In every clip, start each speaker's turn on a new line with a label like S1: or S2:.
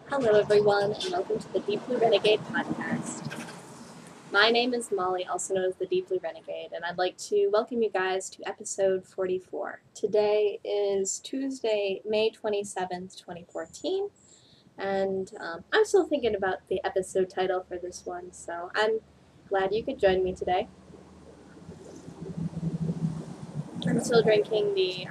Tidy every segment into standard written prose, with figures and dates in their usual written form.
S1: Hello, everyone, and welcome to the Deep Blue Renegade podcast. My name is Molly, also known as the Deep Blue Renegade, and I'd like to welcome you guys to episode 44. Today is Tuesday, May 27th, 2014, and I'm still thinking about the episode title for this one, so I'm glad you could join me today. I'm still drinking the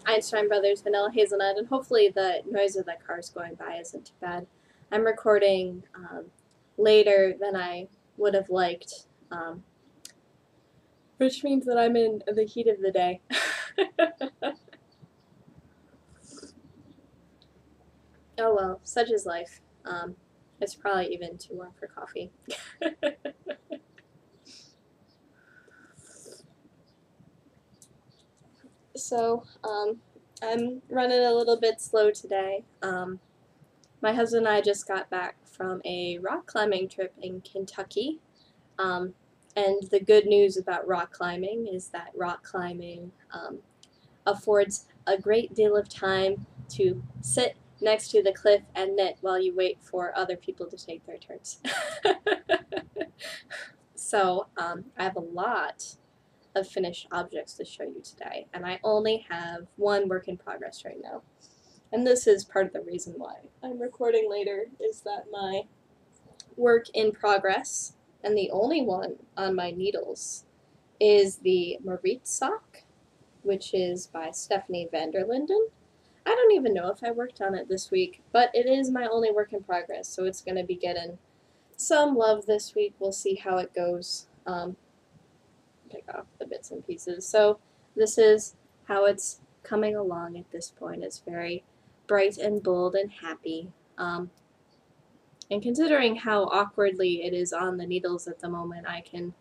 S1: Einstein Brothers Vanilla Hazelnut, and hopefully the noise of the cars going by isn't too bad. I'm recording later than I would have liked, which means that I'm in the heat of the day. Oh well, such is life. It's probably even too warm for coffee. So, I'm running a little bit slow today. My husband and I just got back from a rock climbing trip in Kentucky. And the good news about rock climbing is that rock climbing affords a great deal of time to sit next to the cliff and knit while you wait for other people to take their turns. So I have a lot of finished objects to show you today, and I only have one work in progress right now. And this is part of the reason why I'm recording later, is that my work in progress, and the only one on my needles, is the Marit sock, which is by Stephanie Vanderlinden. I don't even know if I worked on it this week, but it is my only work in progress, so it's going to be getting some love this week. We'll see how it goes. Pick off the bits and pieces. So this is how it's coming along at this point. It's very bright and bold and happy. And considering how awkwardly it is on the needles at the moment, I can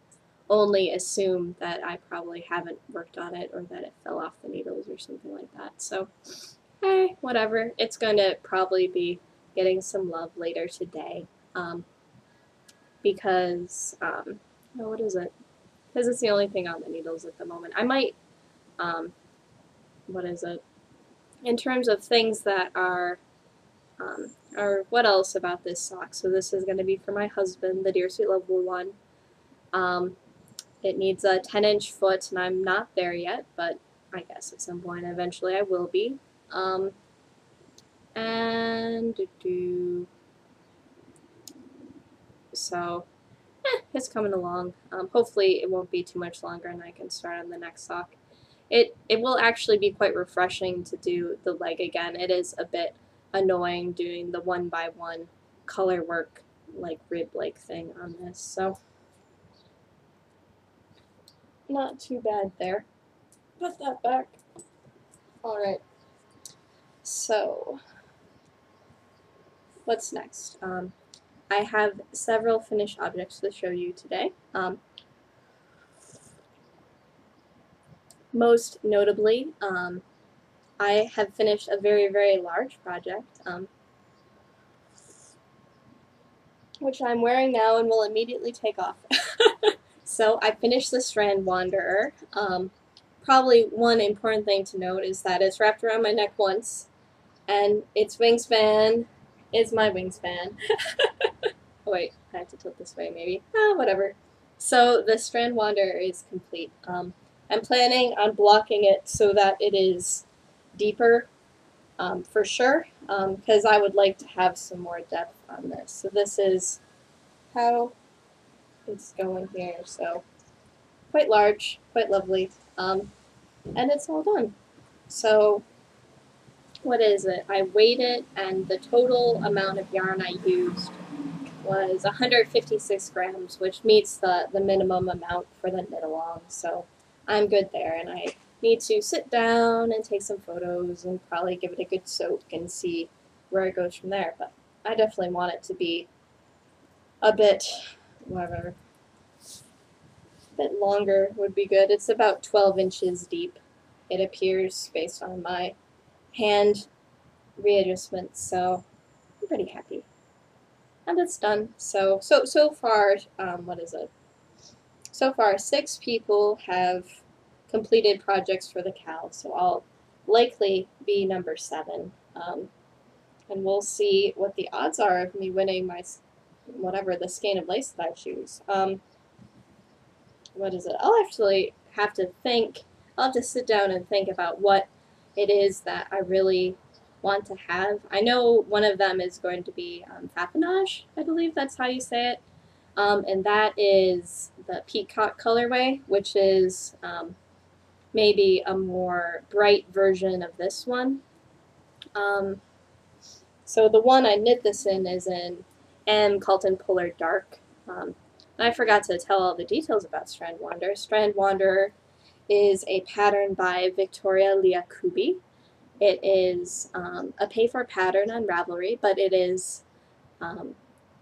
S1: only assume that I probably haven't worked on it or that it fell off the needles or something like that. So, hey, whatever. It's going to probably be getting some love later today. Because, what is it? Because it's the only thing on the needles at the moment. I might, what is it? In terms of things that are, or what else about this sock? So this is going to be for my husband, the Dear Sweet Lovable one. It needs a 10-inch foot, and I'm not there yet, but I guess at some point eventually I will be. So, it's coming along. Hopefully it won't be too much longer and I can start on the next sock. It will actually be quite refreshing to do the leg again. It is a bit annoying doing the 1x1 color work, like rib-like thing on this, so not too bad there. Put that back. Alright. So, what's next? I have several finished objects to show you today. Most notably, I have finished a very, very large project, which I'm wearing now and will immediately take off. So I finished the Strand Wanderer. Probably one important thing to note is that it's wrapped around my neck once, and its wingspan is my wingspan. Oh wait, I have to tilt this way maybe. Whatever. So the Strand Wanderer is complete. I'm planning on blocking it so that it is deeper, for sure, because I would like to have some more depth on this. So this is how it's going here. So quite large, quite lovely, and it's all done. So what is it? I weighed it, and the total amount of yarn I used was 156 grams, which meets the minimum amount for the knit along. So I'm good there, and I need to sit down and take some photos and probably give it a good soak and see where it goes from there. But I definitely want it to be a bit, whatever, a bit longer would be good. It's about 12 inches deep, it appears, based on my hand readjustments, so I'm pretty happy. And it's done. So far, what is it? So far, 6 people have completed projects for the cow, so I'll likely be number 7. and we'll see what the odds are of me winning my, whatever, the skein of lace that I choose. What is it? I'll actually have to think, I'll have to sit down and think about what it is that I really want to have. I know one of them is going to be Fapanage, I believe that's how you say it. And that is the peacock colorway, which is maybe a more bright version of this one. So the one I knit this in is in M. Colton Polar Dark. And I forgot to tell all the details about Strand Wanderer. Strand Wanderer is a pattern by Victoria Liakubi. It is a pay-for pattern on Ravelry, but it is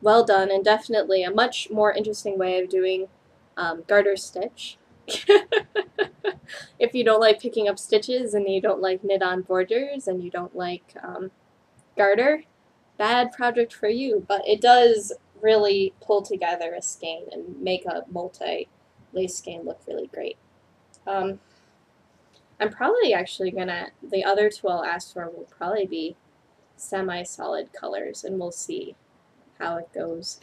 S1: well done and definitely a much more interesting way of doing garter stitch. If you don't like picking up stitches and you don't like knit-on borders and you don't like garter, bad project for you, but it does really pull together a skein and make a multi-lace skein look really great. I'm probably actually gonna, the other two I'll ask for will probably be semi-solid colors, and we'll see how it goes.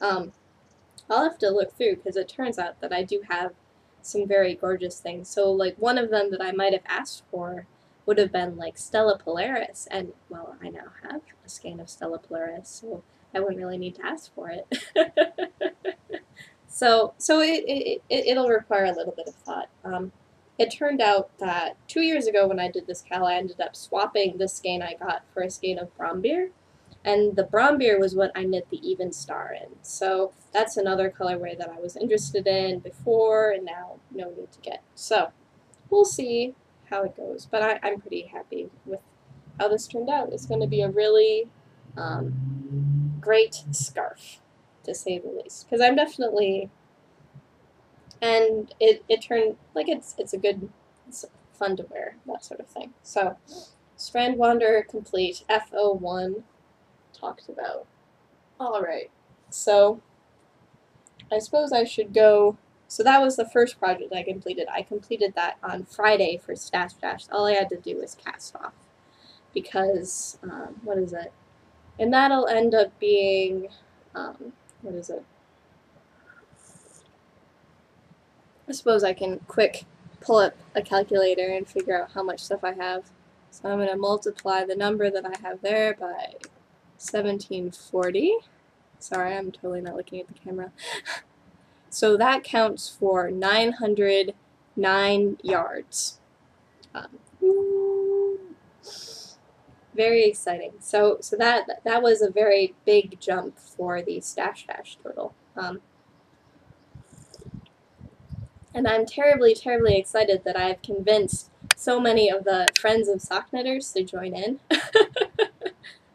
S1: I'll have to look through because it turns out that I do have some very gorgeous things. So like one of them that I might have asked for would have been like Stella Polaris, and well, I now have a skein of Stella Polaris, so I wouldn't really need to ask for it. So it'll require a little bit of thought. It turned out that 2 years ago when I did this cal, I ended up swapping the skein I got for a skein of Brombeer, and the Brombeer was what I knit the Even Star in. So that's another colorway that I was interested in before, and now no need to get. So we'll see how it goes, but I'm pretty happy with how this turned out. It's going to be a really great scarf, to say the least, because I'm definitely, and it turned, like it's a good, it's fun to wear, that sort of thing. So Strand Wanderer complete, FO1 talked about. Alright, so I suppose I should go. So that was the first project I completed. I completed that on Friday for Stash Dash. All I had to do was cast off because, what is it? And that'll end up being, what is it? I suppose I can quick pull up a calculator and figure out how much stuff I have. So I'm going to multiply the number that I have there by 1740. Sorry, I'm totally not looking at the camera. So that counts for 909 yards. Very exciting. So that was a very big jump for the Stash Dash total. And I'm terribly, terribly excited that I've convinced so many of the friends of sock knitters to join in.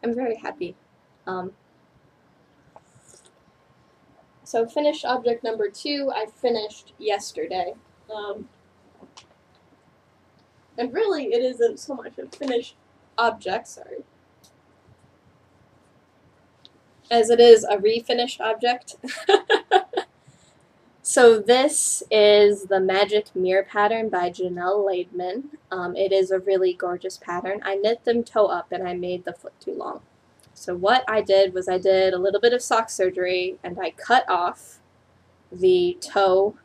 S1: I'm very happy. So finished object number 2, I finished yesterday. And really, it isn't so much a finished object, sorry, as it is a refinished object. So this is the Magic Mirror pattern by Janelle Laidman. It is a really gorgeous pattern. I knit them toe up and I made the foot too long. So what I did was I did a little bit of sock surgery and I cut off the toe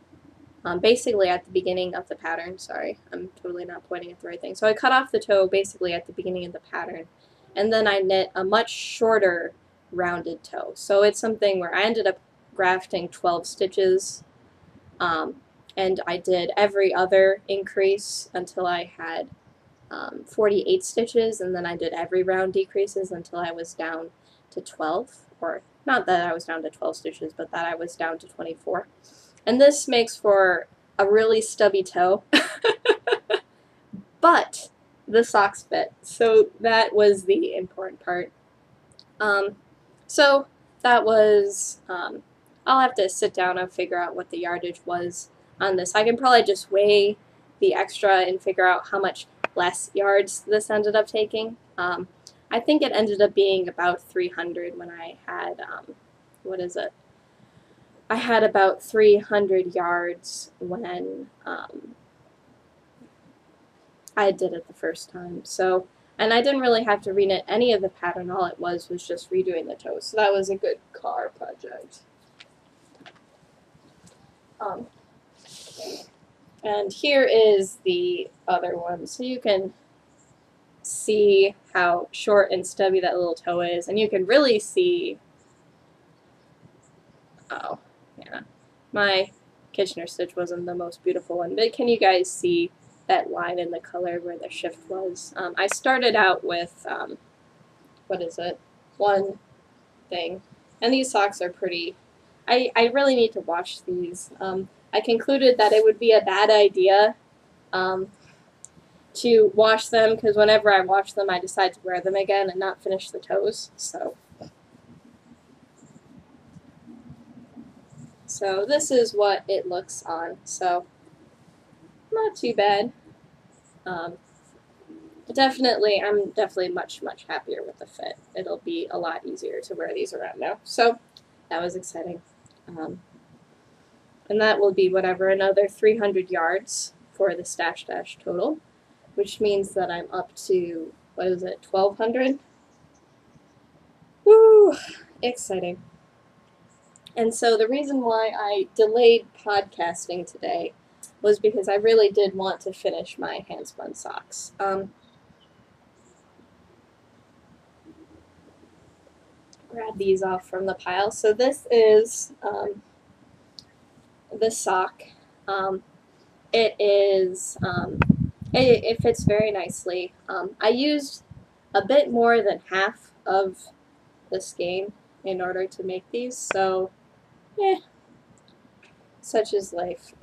S1: basically at the beginning of the pattern. Sorry, I'm totally not pointing at the right thing. So I cut off the toe basically at the beginning of the pattern, and then I knit a much shorter rounded toe. So it's something where I ended up grafting 12 stitches, and I did every other increase until I had 48 stitches, and then I did every round decreases until I was down to 12, or not that I was down to 12 stitches, but that I was down to 24. And this makes for a really stubby toe, but the socks fit, so that was the important part. So that was, I'll have to sit down and figure out what the yardage was on this. I can probably just weigh the extra and figure out how much less yards this ended up taking. I think it ended up being about 300 when I had, what is it? I had about 300 yards when I did it the first time. So And I didn't really have to reknit any of the pattern. All it was just redoing the toes. So that was a good car project. And here is the other one. So you can see how short and stubby that little toe is. And you can really see, oh, yeah, my Kitchener stitch wasn't the most beautiful one. But can you guys see that line in the color where the shift was? I started out with, what is it, one thing. And these socks are pretty. I really need to wash these. I concluded that it would be a bad idea to wash them, because whenever I wash them, I decide to wear them again and not finish the toes. So this is what it looks on. So not too bad. I'm definitely much happier with the fit. It'll be a lot easier to wear these around now. So that was exciting. And that will be whatever, another 300 yards for the stash dash total, which means that I'm up to, what is it, 1,200? Woo! Exciting. And so the reason why I delayed podcasting today was because I really did want to finish my hand-spun socks. Grab these off from the pile. So this is the sock. It fits very nicely. I used a bit more than half of the skein in order to make these, so such is life.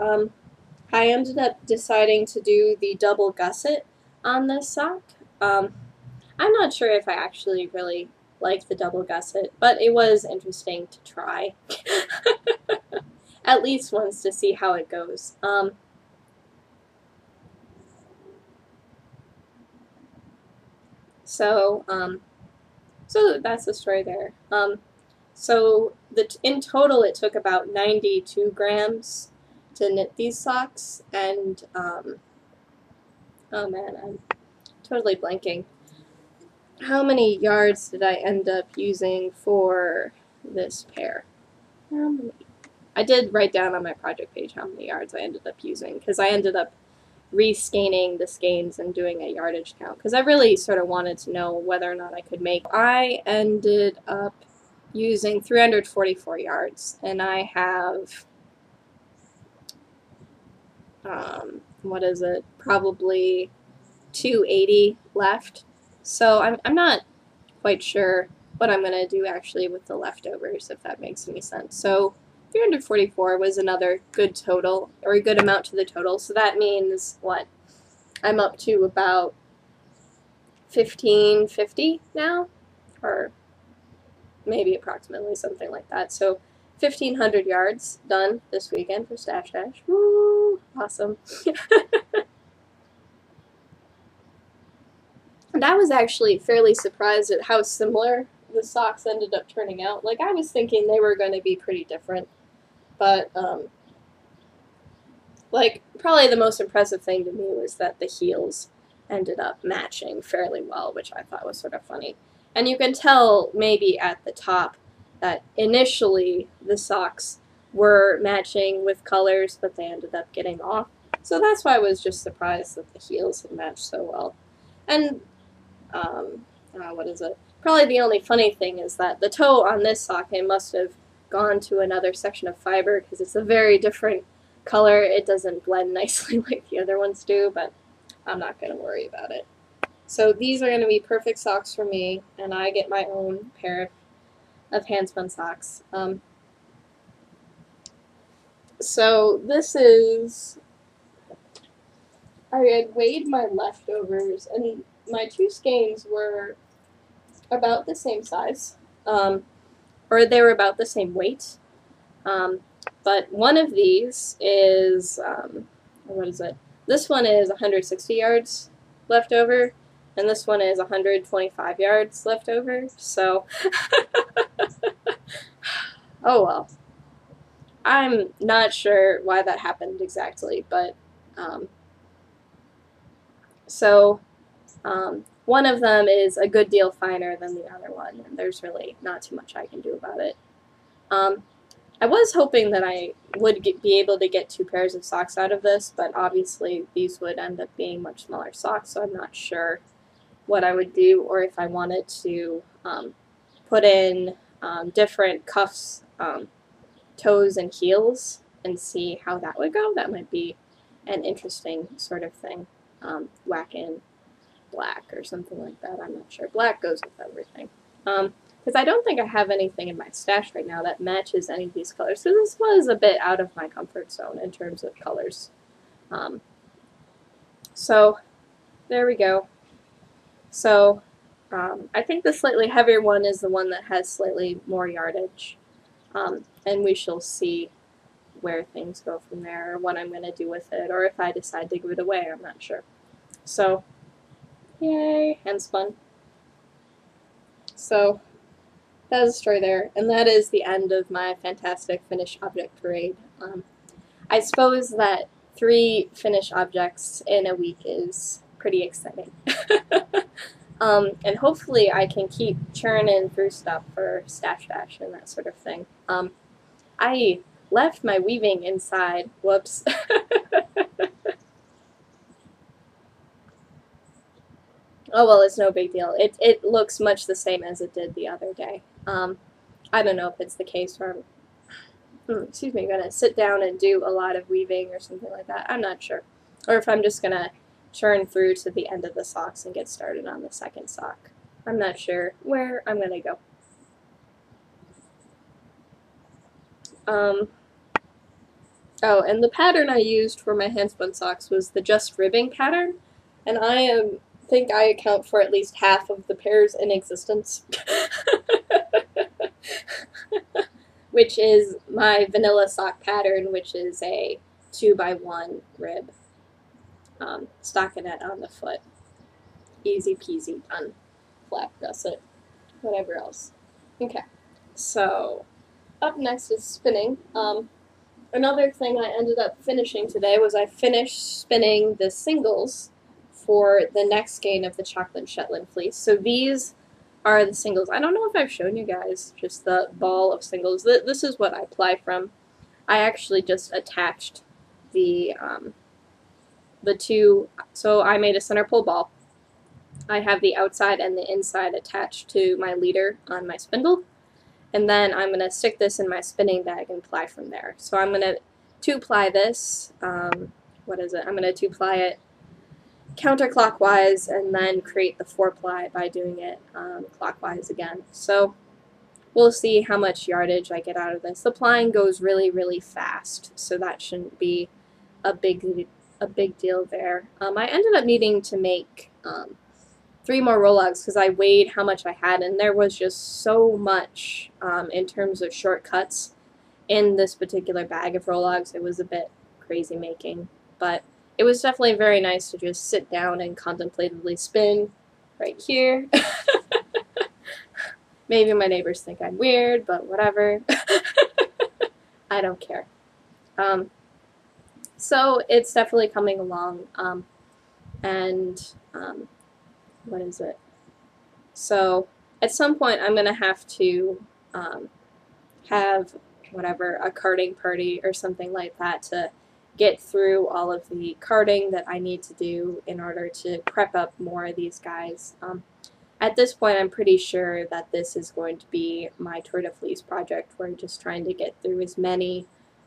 S1: I ended up deciding to do the double gusset on this sock. I'm not sure if I actually really like the double gusset, but it was interesting to try. At least once to see how it goes. So that's the story there. So in total it took about 92 grams to knit these socks, and oh man, I'm totally blanking. How many yards did I end up using for this pair? I did write down on my project page how many yards I ended up using, because I ended up re-skeining the skeins and doing a yardage count, because I really sort of wanted to know whether or not I could make. I ended up using 344 yards, and I have, what is it, probably 280 left. So I'm not quite sure what I'm going to do actually with the leftovers, if that makes any sense. So 344 was another good total, or a good amount to the total. So that means what? I'm up to about 1,550 now, or maybe approximately something like that. So 1,500 yards done this weekend for Stash Dash. Woo! Awesome. And I was actually fairly surprised at how similar the socks ended up turning out. Like, I was thinking they were going to be pretty different. But, like, probably the most impressive thing to me was that the heels ended up matching fairly well, which I thought was sort of funny. And you can tell maybe at the top that initially the socks were matching with colors, but they ended up getting off. So that's why I was just surprised that the heels had matched so well. And, what is it? Probably the only funny thing is that the toe on this sock, it must have gone to another section of fiber, because it's a very different color. It doesn't blend nicely like the other ones do, but I'm not going to worry about it. So these are going to be perfect socks for me, and I get my own pair of hand-spun socks. So this is, I had weighed my leftovers, and my two skeins were about the same size, or they were about the same weight. But one of these is, what is it? This one is 160 yards left over, and this one is 125 yards left over, so, oh well. I'm not sure why that happened exactly, but, so One of them is a good deal finer than the other one, and there's really not too much I can do about it. I was hoping that I would be able to get 2 pairs of socks out of this, but obviously these would end up being much smaller socks, so I'm not sure what I would do, or if I wanted to put in different cuffs, toes, and heels and see how that would go. That might be an interesting sort of thing. Whack in black or something like that. I'm not sure. Black goes with everything. Because I don't think I have anything in my stash right now that matches any of these colors. So this was a bit out of my comfort zone in terms of colors. So there we go. So I think the slightly heavier one is the one that has slightly more yardage. And we shall see where things go from there, or what I'm going to do with it, or if I decide to give it away, I'm not sure. So, yay, hand spun. So, that is a story there, and that is the end of my fantastic finished object parade. I suppose that 3 finished objects in a week is pretty exciting. And hopefully I can keep churning through stuff for Stash Dash and that sort of thing. I left my weaving inside. Whoops. Oh well, it's no big deal. It looks much the same as it did the other day. I don't know if it's the case where I'm gonna sit down and do a lot of weaving or something like that. I'm not sure. Or if I'm just gonna churn through to the end of the socks and get started on the second sock. I'm not sure where I'm gonna go. Oh, and the pattern I used for my handspun socks was the just ribbing pattern, and I think I account for at least half of the pairs in existence. Which is my vanilla sock pattern, which is a 2x1 rib. Stockinette on the foot. Easy peasy, done. Flap gusset. Whatever else. Okay, so up next is spinning. Another thing I ended up finishing today was I finished spinning the singles for the next skein of the chocolate Shetland fleece. So these are the singles. I don't know if I've shown you guys just the ball of singles. This is what I ply from. I actually just attached the 2, so I made a center pull ball. I have the outside and the inside attached to my leader on my spindle. And then I'm going to stick this in my spinning bag and ply from there. So I'm going to 2-ply this, what is it? I'm going to 2-ply it counterclockwise and then create the 4-ply by doing it clockwise again. So we'll see how much yardage I get out of this. The plying goes really, really fast, so that shouldn't be a big deal there. I ended up needing to make 3 more roll-logs because I weighed how much I had, and there was just so much in terms of shortcuts in this particular bag of roll-logs. It was a bit crazy making, but it was definitely very nice to just sit down and contemplatively spin right here. Maybe my neighbors think I'm weird, but whatever. I don't care. So it's definitely coming along, and what is it? So at some point I'm going to have to have whatever, a carding party or something like that to get through all of the carding that I need to do in order to prep up more of these guys. At this point I'm pretty sure that this is going to be my Tour de Fleece project, where I'm just trying to get through as many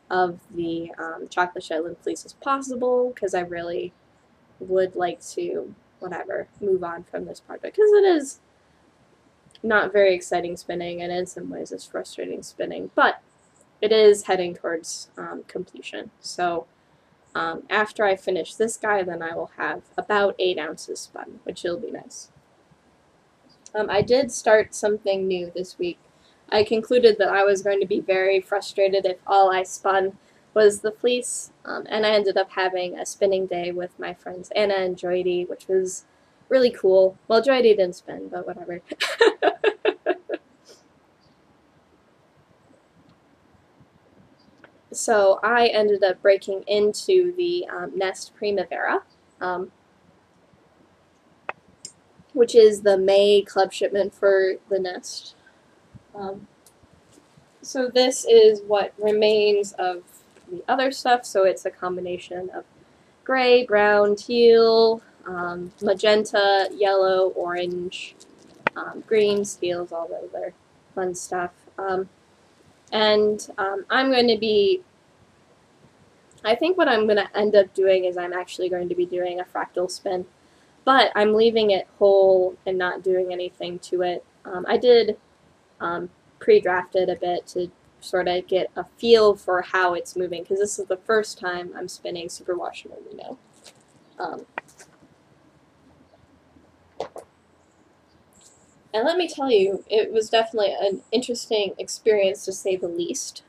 S1: of the chocolate Shetland fleece as possible, because I really would like to move on from this project, because it is not very exciting spinning, and in some ways it's frustrating spinning, but it is heading towards completion. So after I finish this guy, then I will have about 8 ounces spun, which will be nice. I did start something new this week. I concluded that I was going to be very frustrated if all I spun was the fleece, and I ended up having a spinning day with my friends Anna and Joydy, which was really cool. Well, Joydy didn't spin, but whatever. So I ended up breaking into the Nest Primavera. which is the May club shipment for the nest. So this is what remains of the other stuff. So it's a combination of gray, brown, teal, magenta, yellow, orange, greens, teals, all the other fun stuff. I'm going to be, I think what I'm going to end up doing is I'm actually going to be doing a fractal spin, but I'm leaving it whole and not doing anything to it. I did pre-draft it a bit to sort of get a feel for how it's moving, because this is the first time I'm spinning Superwash Merlino. And let me tell you, it was definitely an interesting experience, to say the least.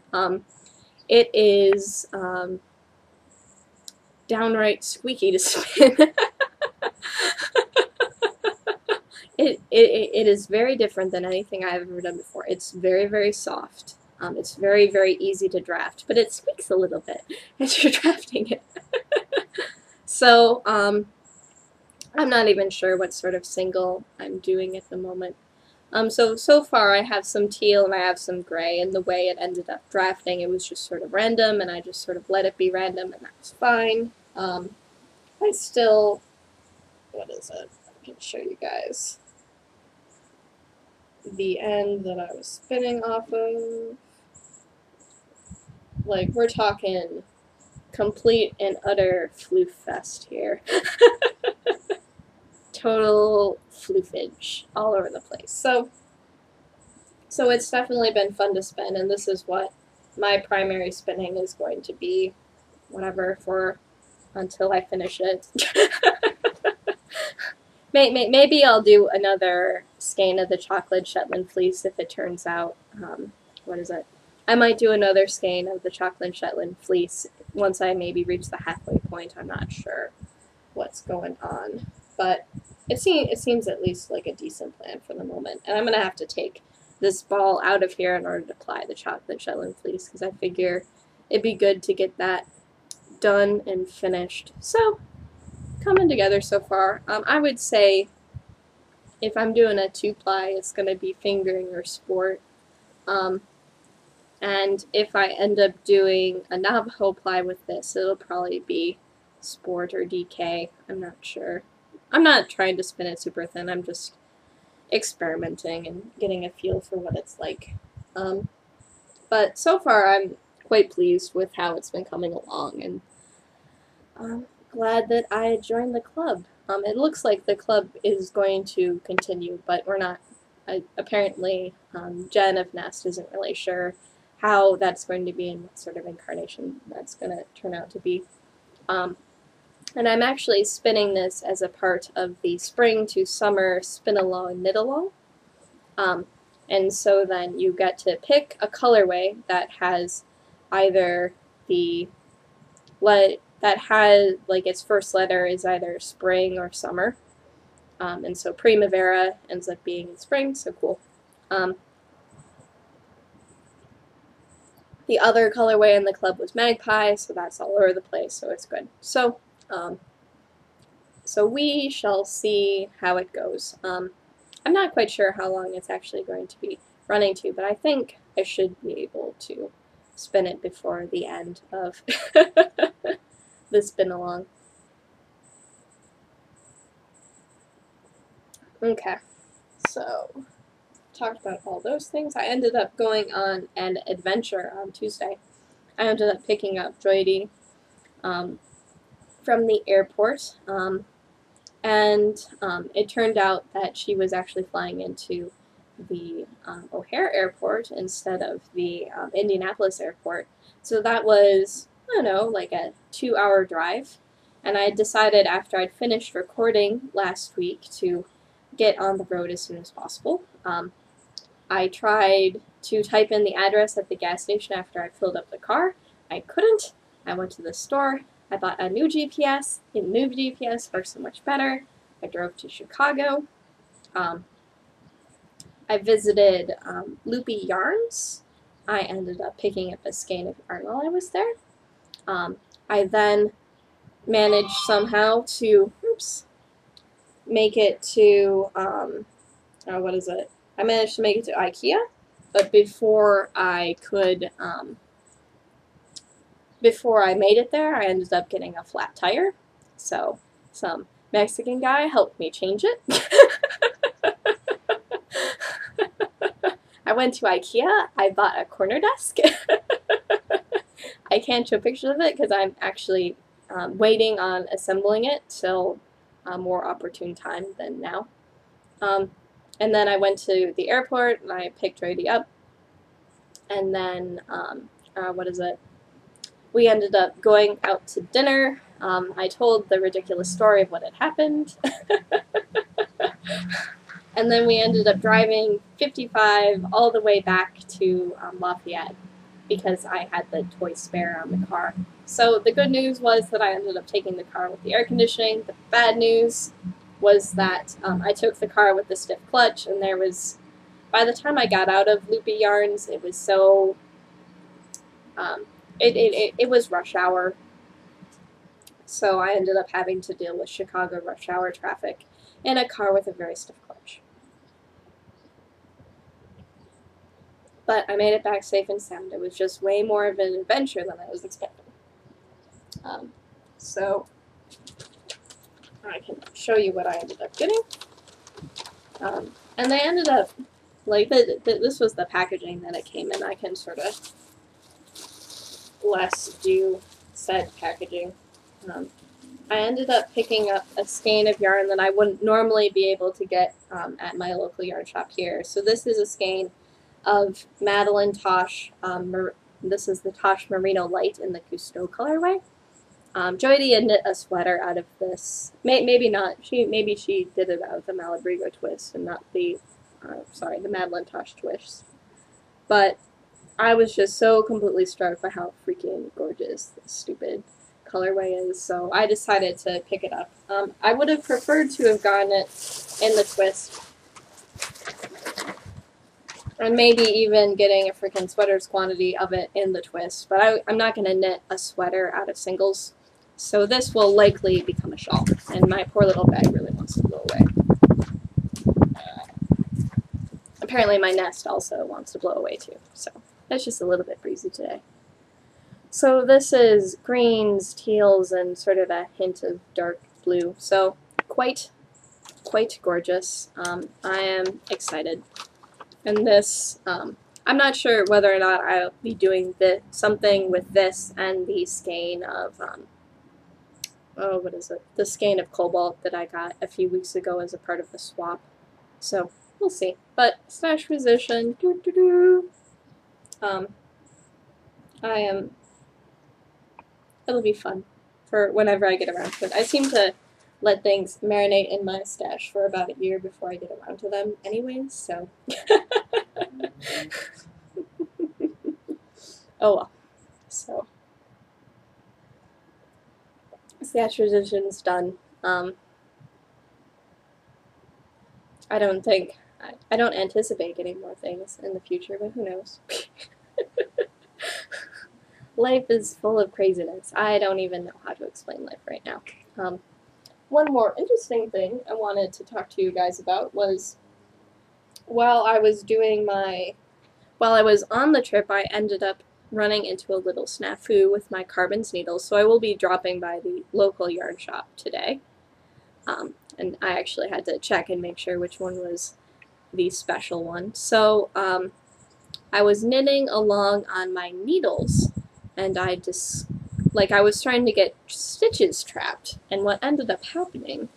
S1: It is downright squeaky to spin. It is very different than anything I've ever done before. It's very, very soft. It's very, very easy to draft, but it squeaks a little bit as you're drafting it. So, I'm not even sure what sort of single I'm doing at the moment. So far I have some teal and I have some gray, and the way it ended up drafting, it was just sort of random, and I just sort of let it be random, and that's fine. I still, what is it? I can show you guys the end that I was spinning off of. Like, we're talking complete and utter floof fest here. Total floofage all over the place. So it's definitely been fun to spin, and this is what my primary spinning is going to be, whatever, for until I finish it. Maybe I'll do another skein of the chocolate Shetland fleece if it turns out, what is it? I might do another skein of the chocolate Shetland fleece once I maybe reach the halfway point. I'm not sure what's going on, but it seems at least like a decent plan for the moment. And I'm going to have to take this ball out of here in order to apply the chocolate Shetland fleece, because I figure it'd be good to get that done and finished. So, coming together so far. I would say if I'm doing a 2-ply, it's going to be fingering or sport. And if I end up doing a Navajo ply with this, it'll probably be sport or DK. I'm not sure. I'm not trying to spin it super thin. I'm just experimenting and getting a feel for what it's like. But so far, I'm quite pleased with how it's been coming along, and I'm glad that I joined the club. It looks like the club is going to continue, but we're not. Apparently, Jen of Nest isn't really sure how that's going to be and what sort of incarnation that's going to turn out to be. And I'm actually spinning this as a part of the spring to summer spin along knit along. And so then you get to pick a colorway that has either that has, like, its first letter is either spring or summer. And so Primavera ends up being in spring, so cool. The other colorway in the club was Magpie, so that's all over the place, so it's good. So, so we shall see how it goes. I'm not quite sure how long it's actually going to be running to, but I think I should be able to spin it before the end of the spin along. Okay, so talked about all those things. I ended up going on an adventure on Tuesday. I ended up picking up Joydy from the airport, and it turned out that she was actually flying into the O'Hare airport instead of the Indianapolis airport. So that was, I don't know, like a 2-hour drive. And I decided after I'd finished recording last week to get on the road as soon as possible. I tried to type in the address at the gas station after I filled up the car. I couldn't. I went to the store. I bought a new GPS. The new GPS works so much better. I drove to Chicago. I visited Loopy Yarns. I ended up picking up a skein of yarn while I was there. I then managed somehow to, make it to, what is it? I managed to make it to IKEA, but before I could, before I made it there, I ended up getting a flat tire. So some Mexican guy helped me change it. I went to IKEA, I bought a corner desk. I can't show pictures of it because I'm actually waiting on assembling it till a more opportune time than now. And then I went to the airport and I picked Brady up. And then, what is it? We ended up going out to dinner. I told the ridiculous story of what had happened. And then we ended up driving 55 all the way back to Lafayette because I had the toy spare on the car. So the good news was that I ended up taking the car with the air conditioning. The bad news was that I took the car with the stiff clutch, and there was, by the time I got out of Loopy Yarns, it was so, it was rush hour. So I ended up having to deal with Chicago rush hour traffic in a car with a very stiff clutch. But I made it back safe and sound. It was just way more of an adventure than I was expecting. So I can show you what I ended up getting. And they ended up, like, this was the packaging that it came in. I can sort of less do said packaging. I ended up picking up a skein of yarn that I wouldn't normally be able to get at my local yarn shop here. So this is a skein of Madeline Tosh. This is the Tosh Merino Light in the Cousteau colorway. Joydie had knit a sweater out of this. Maybe not. Maybe she did it out of the Malabrigo twist and not the, the Madeline Tosh twist. But I was just so completely struck by how freaking gorgeous this stupid colorway is, so I decided to pick it up. I would have preferred to have gotten it in the twist, and maybe even getting a freaking sweater's quantity of it in the twist, but I'm not going to knit a sweater out of singles, so this will likely become a shawl, and my poor little bag really wants to blow away. Apparently my nest also wants to blow away too, so that's just a little bit breezy today. So this is greens, teals, and sort of a hint of dark blue. So quite gorgeous. I am excited. And this, I'm not sure whether or not I'll be doing something with this and the skein of, what is it? The skein of cobalt that I got a few weeks ago as a part of the swap. So we'll see. But stash position, it'll be fun for whenever I get around to it. I seem to let things marinate in my stash for about a year before I get around to them anyways, so. Oh well. So. Stash position's done. I don't anticipate getting more things in the future, but who knows. Life is full of craziness. I don't even know how to explain life right now. One more interesting thing I wanted to talk to you guys about was while I was on the trip, I ended up running into a little snafu with my carbons needles, so I will be dropping by the local yarn shop today. And I actually had to check and make sure which one was the special one. So I was knitting along on my needles, and I was trying to get stitches trapped, and what ended up happening,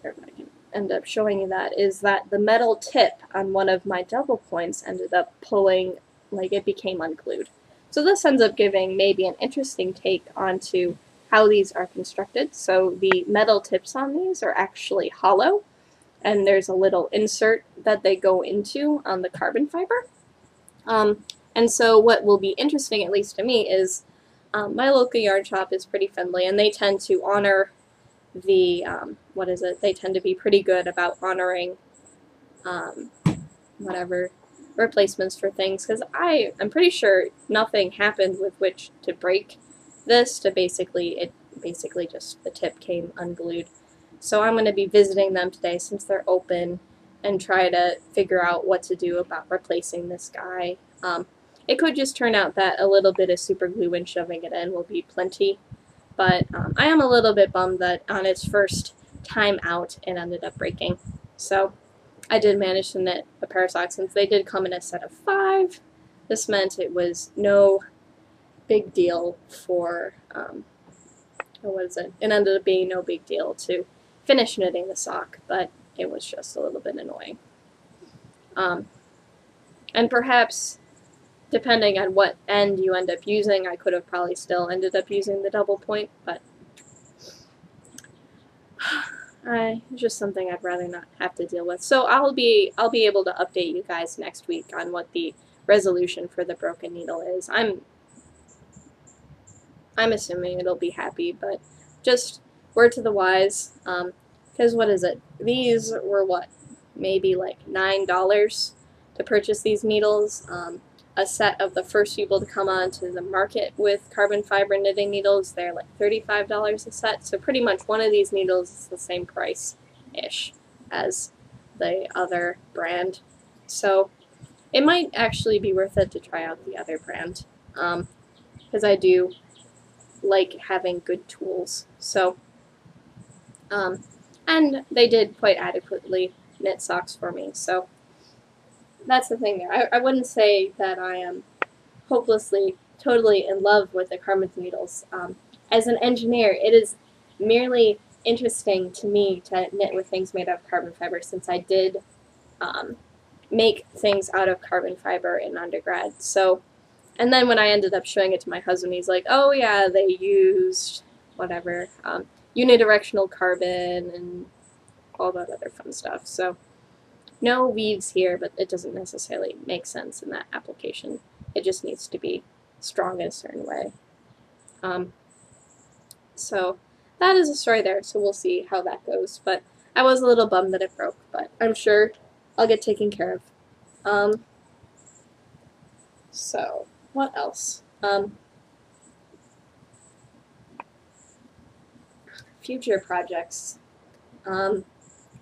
S1: or I can end up showing you that, is that the metal tip on one of my double points ended up pulling, like it became unglued. So this ends up giving maybe an interesting take onto how these are constructed. So the metal tips on these are actually hollow, and there's a little insert that they go into on the carbon fiber. And so what will be interesting, at least to me, is my local yarn shop is pretty friendly, and they tend to honor the, they tend to be pretty good about honoring, replacements for things, because I'm pretty sure nothing happened with which to break this, it basically just, the tip came unglued. So I'm going to be visiting them today since they're open and try to figure out what to do about replacing this guy. It could just turn out that a little bit of super glue and shoving it in will be plenty, but I am a little bit bummed that on its first time out it ended up breaking. So I did manage to knit a pair of socks since they did come in a set of 5. This meant it was no big deal for, what is it? It ended up being no big deal to finish knitting the sock, but it was just a little bit annoying. And perhaps, depending on what end you end up using, I could have probably still ended up using the double point, but it's just something I'd rather not have to deal with. So I'll be able to update you guys next week on what the resolution for the broken needle is. I'm assuming it'll be happy, but just word to the wise, because what is it? These were what, maybe like $9 to purchase these needles. A set of the first people to come onto the market with carbon fiber knitting needles, they're like $35 a set, so pretty much one of these needles is the same price-ish as the other brand. So it might actually be worth it to try out the other brand, because I do like having good tools. So, and they did quite adequately knit socks for me, so that's the thing there. I wouldn't say that I am hopelessly, totally in love with the carbon needles. As an engineer, it is merely interesting to me to knit with things made out of carbon fiber, since I did make things out of carbon fiber in undergrad. So, and then when I ended up showing it to my husband, he's like, oh yeah, they used whatever, unidirectional carbon and all that other fun stuff. So no weaves here, but it doesn't necessarily make sense in that application. It just needs to be strong in a certain way. So that is a story there, so we'll see how that goes. But I was a little bummed that it broke, but I'm sure I'll get taken care of. So what else? Future projects.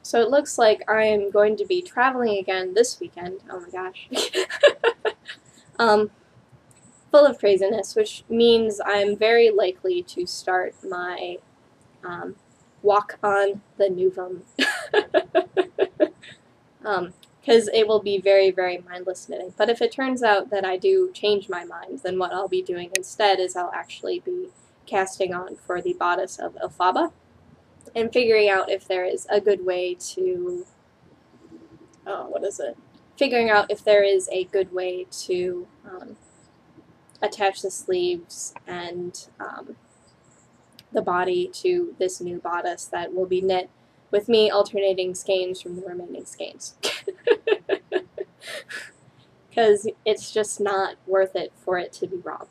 S1: So it looks like I am going to be traveling again this weekend. Oh my gosh. Full of craziness, which means I'm very likely to start my walk on the Nuvum. Because it will be very, very mindless knitting. But if it turns out that I do change my mind, then what I'll be doing instead is I'll actually be casting on for the bodice of Elphaba and figuring out if there is a good way to, figuring out if there is a good way to attach the sleeves and the body to this new bodice that will be knit with me alternating skeins from the remaining skeins. Because it's just not worth it for it to be wrong.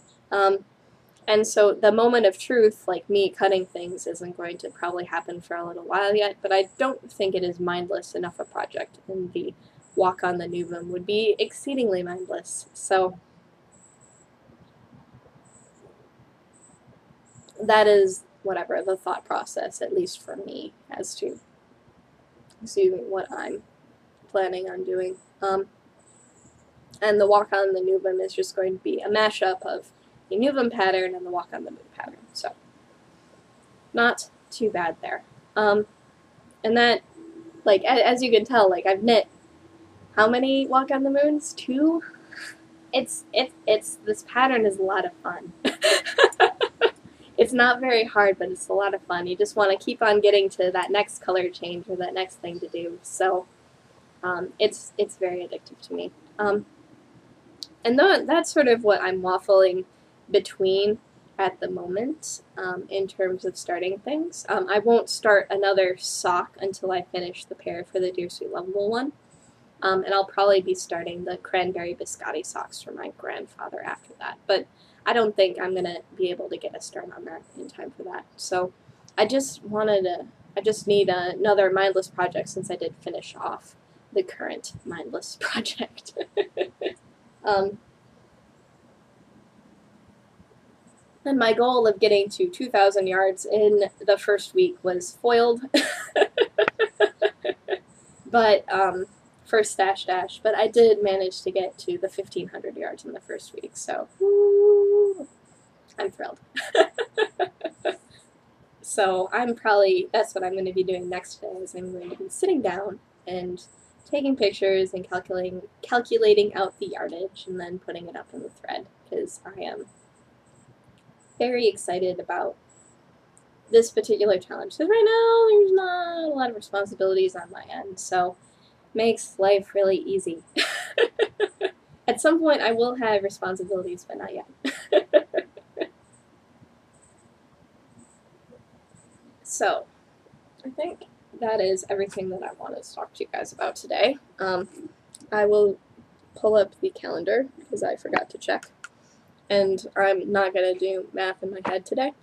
S1: And so the moment of truth, like me cutting things, isn't going to probably happen for a little while yet, but I don't think it is mindless enough a project, and the walk on the Nuvum would be exceedingly mindless. So that is, whatever, the thought process, at least for me, as to what I'm planning on doing. And the walk on the Nuvum is just going to be a mashup of the Nuvum pattern and the walk on the moon pattern. So not too bad there. And that, like, as you can tell, like, I've knit how many walk on the moons? 2? It's this pattern is a lot of fun. It's not very hard, but it's a lot of fun. You just want to keep on getting to that next color change or that next thing to do. So it's very addictive to me. And that's sort of what I'm waffling between at the moment in terms of starting things. I won't start another sock until I finish the pair for the Dear Sweet Lovable one. And I'll probably be starting the cranberry biscotti socks for my grandfather after that. But I don't think I'm going to be able to get a start on that in time for that. So I just need another mindless project since I did finish off the current mindless project. And my goal of getting to 2,000 yards in the first week was foiled. but first stash dash. But I did manage to get to the 1,500 yards in the first week, so woo, I'm thrilled. So that's what I'm going to be doing next day, is I'm going to be sitting down and taking pictures and calculating out the yardage and then putting it up in the thread, because I am very excited about this particular challenge. Because right now there's not a lot of responsibilities on my end, so it makes life really easy. At some point I will have responsibilities, but not yet. So, I think that is everything that I wanted to talk to you guys about today. I will pull up the calendar because I forgot to check, and I'm not going to do math in my head today.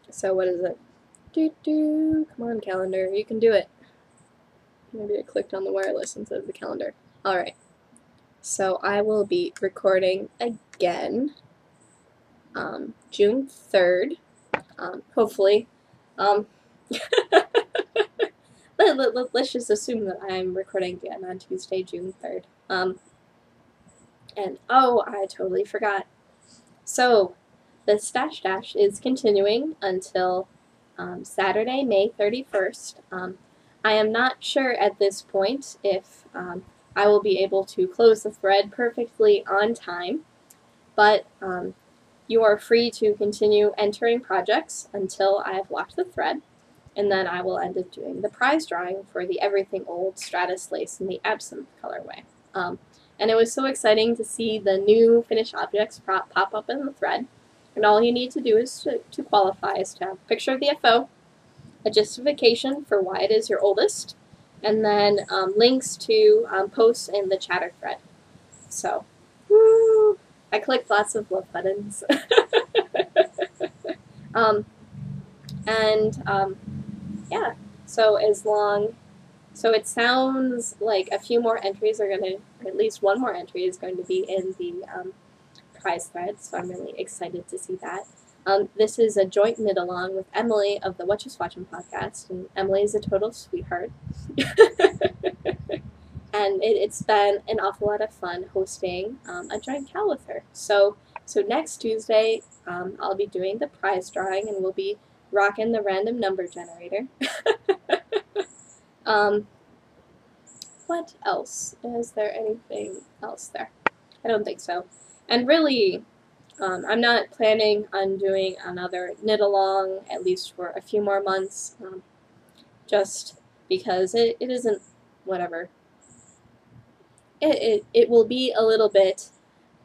S1: So what is it? Come on, calendar, you can do it. Maybe I clicked on the wireless instead of the calendar. Alright, so I will be recording again June 3rd, hopefully. Let's just assume that I'm recording again on Tuesday, June 3rd. And oh, I totally forgot. So, the Stash Dash is continuing until Saturday, May 31st. I am not sure at this point if I will be able to close the thread perfectly on time, but you are free to continue entering projects until I have locked the thread, and then I will end up doing the prize drawing for the Everything Old Stratus Lace in the Absinthe colorway. And it was so exciting to see the new finished objects pop up in the thread. And all you need to do is to qualify is to have a picture of the FO, a justification for why it is your oldest, and then links to posts in the chatter thread. So, woo! I clicked lots of love buttons. Yeah, so it sounds like a few more entries are or at least one more entry is going to be in the prize thread, so I'm really excited to see that. This is a joint knit along with Emily of the What You Swatchin' podcast, and Emily is a total sweetheart. And it's been an awful lot of fun hosting a joint cal with her. So next Tuesday, I'll be doing the prize drawing, and we'll be rocking the random number generator. What else? Is there anything else there? I don't think so. And really, I'm not planning on doing another knit along, at least for a few more months, just because it isn't, whatever. It will be a little bit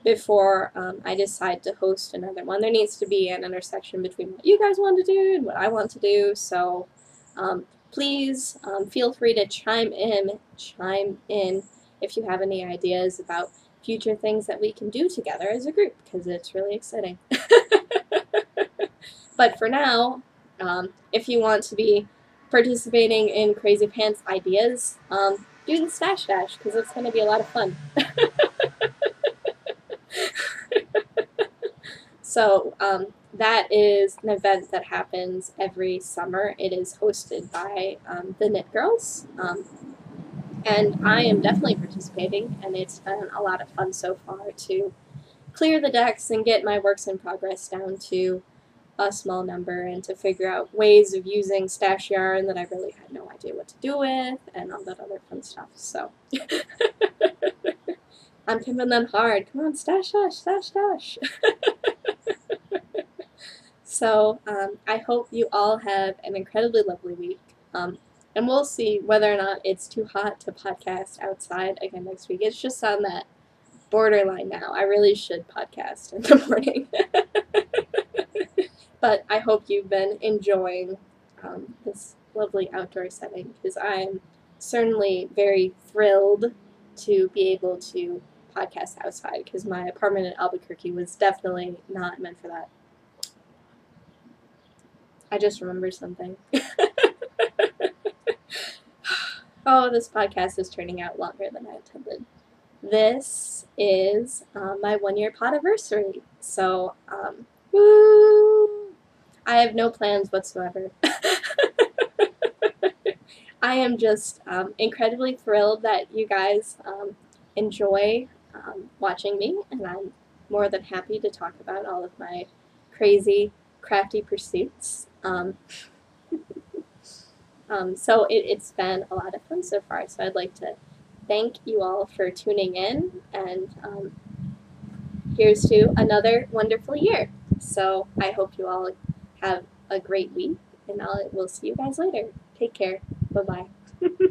S1: before I decide to host another one. There needs to be an intersection between what you guys want to do and what I want to do, so please feel free to chime in if you have any ideas about future things that we can do together as a group, because it's really exciting. But for now, if you want to be participating in Crazy Pants ideas, do the Stash Dash, because it's going to be a lot of fun. So that is an event that happens every summer. It is hosted by the Knit Girls, and I am definitely participating, and it's been a lot of fun so far to clear the decks and get my works in progress down to a small number, and to figure out ways of using stash yarn that I really had no idea what to do with, and all that other fun stuff. So I'm pimping them hard. Come on, stash dash, stash dash. So I hope you all have an incredibly lovely week. And we'll see whether or not it's too hot to podcast outside again next week. It's just on that borderline now. I really should podcast in the morning. But I hope you've been enjoying this lovely outdoor setting, because I'm certainly very thrilled to be able to podcast outside, because my apartment in Albuquerque was definitely not meant for that. I just remembered something. Oh, this podcast is turning out longer than I intended. This is my 1-year podiversary. So, woo! I have no plans whatsoever. I am just incredibly thrilled that you guys enjoy watching me, and I'm more than happy to talk about all of my crazy, crafty pursuits. So it's been a lot of fun so far. So I'd like to thank you all for tuning in, and here's to another wonderful year. So I hope you all have a great week, and we'll see you guys later. Take care. Bye bye.